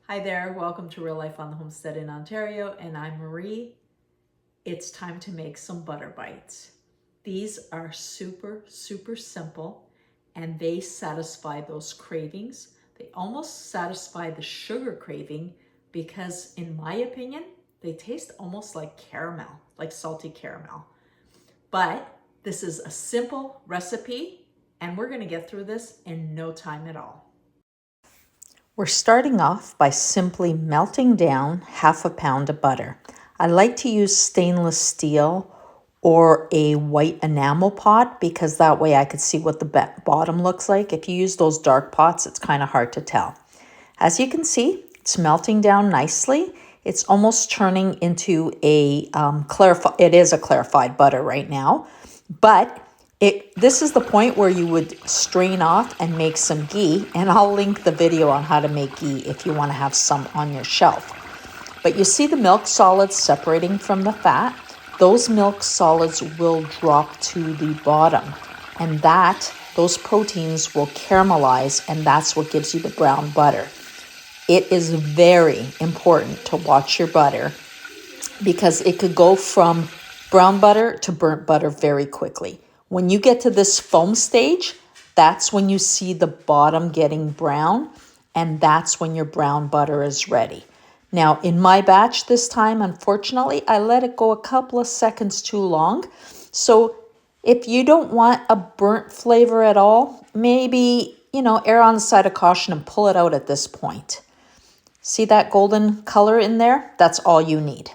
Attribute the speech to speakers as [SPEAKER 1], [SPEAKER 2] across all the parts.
[SPEAKER 1] Hi there, welcome to Real Life on the Homestead in Ontario, and I'm Marie. It's time to make some butter bites. These are super simple, and they satisfy those cravings. They almost satisfy the sugar craving because, in my opinion, they taste almost like caramel, like salty caramel. But this is a simple recipe, and we're gonna get through this in no time at all. We're starting off by simply melting down half a pound of butter. I like to use stainless steel or a white enamel pot because that way I could see what the bottom looks like. If you use those dark pots, it's kind of hard to tell. As you can see, it's melting down nicely. It's almost turning into a it is a clarified butter right now, but this is the point where you would strain off and make some ghee, and I'll link the video on how to make ghee if you want to have some on your shelf. But you see the milk solids separating from the fat? Those milk solids will drop to the bottom, and those proteins will caramelize, and that's what gives you the brown butter. It is very important to watch your butter because it could go from brown butter to burnt butter very quickly. When you get to this foam stage, that's when you see the bottom getting brown, and that's when your brown butter is ready. Now, in my batch this time, unfortunately, I let it go a couple of seconds too long. So if you don't want a burnt flavor at all, maybe, err on the side of caution and pull it out at this point. See that golden color in there? That's all you need.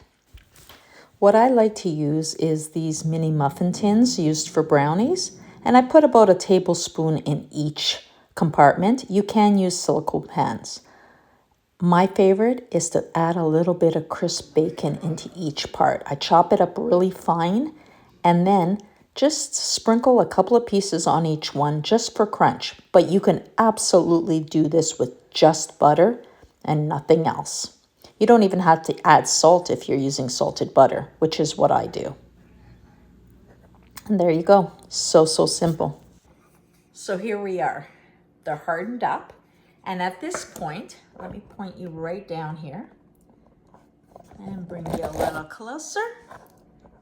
[SPEAKER 1] What I like to use is these mini muffin tins used for brownies, and I put about a tablespoon in each compartment. You can use silicone pans. My favorite is to add a little bit of crisp bacon into each part. I chop it up really fine and then just sprinkle a couple of pieces on each one just for crunch. But you can absolutely do this with just butter and nothing else. You don't even have to add salt if you're using salted butter, which is what I do. And there you go. So simple. So here we are. They're hardened up. And at this point, let me point you right down here and bring you a little closer.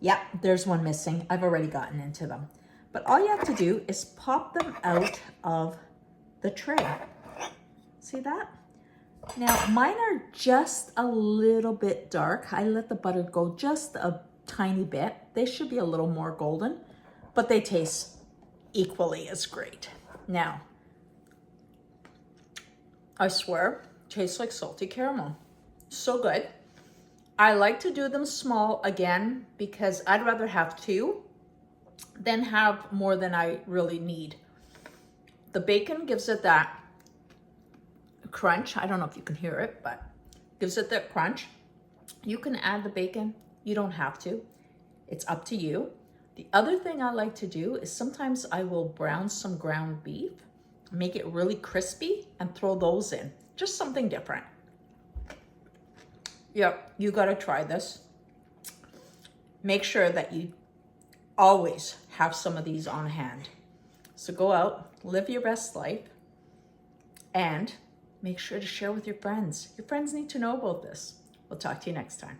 [SPEAKER 1] Yep, there's one missing. I've already gotten into them. But all you have to do is pop them out of the tray. See that? Now, mine are just a little bit dark. I let the butter go just a tiny bit. They should be a little more golden, but they taste equally as great. Now, I swear, tastes like salty caramel. So good. I like to do them small again because I'd rather have two than have more than I really need. The bacon gives it that crunch. I don't know if you can hear it, but gives it that crunch. You can add the bacon. You don't have to. It's up to you. The other thing I like to do is sometimes I will brown some ground beef, make it really crispy, and throw those in. Just something different. Yep, you gotta try this. Make sure that you always have some of these on hand. So go out, live your best life, and make sure to share with your friends. Your friends need to know about this. We'll talk to you next time.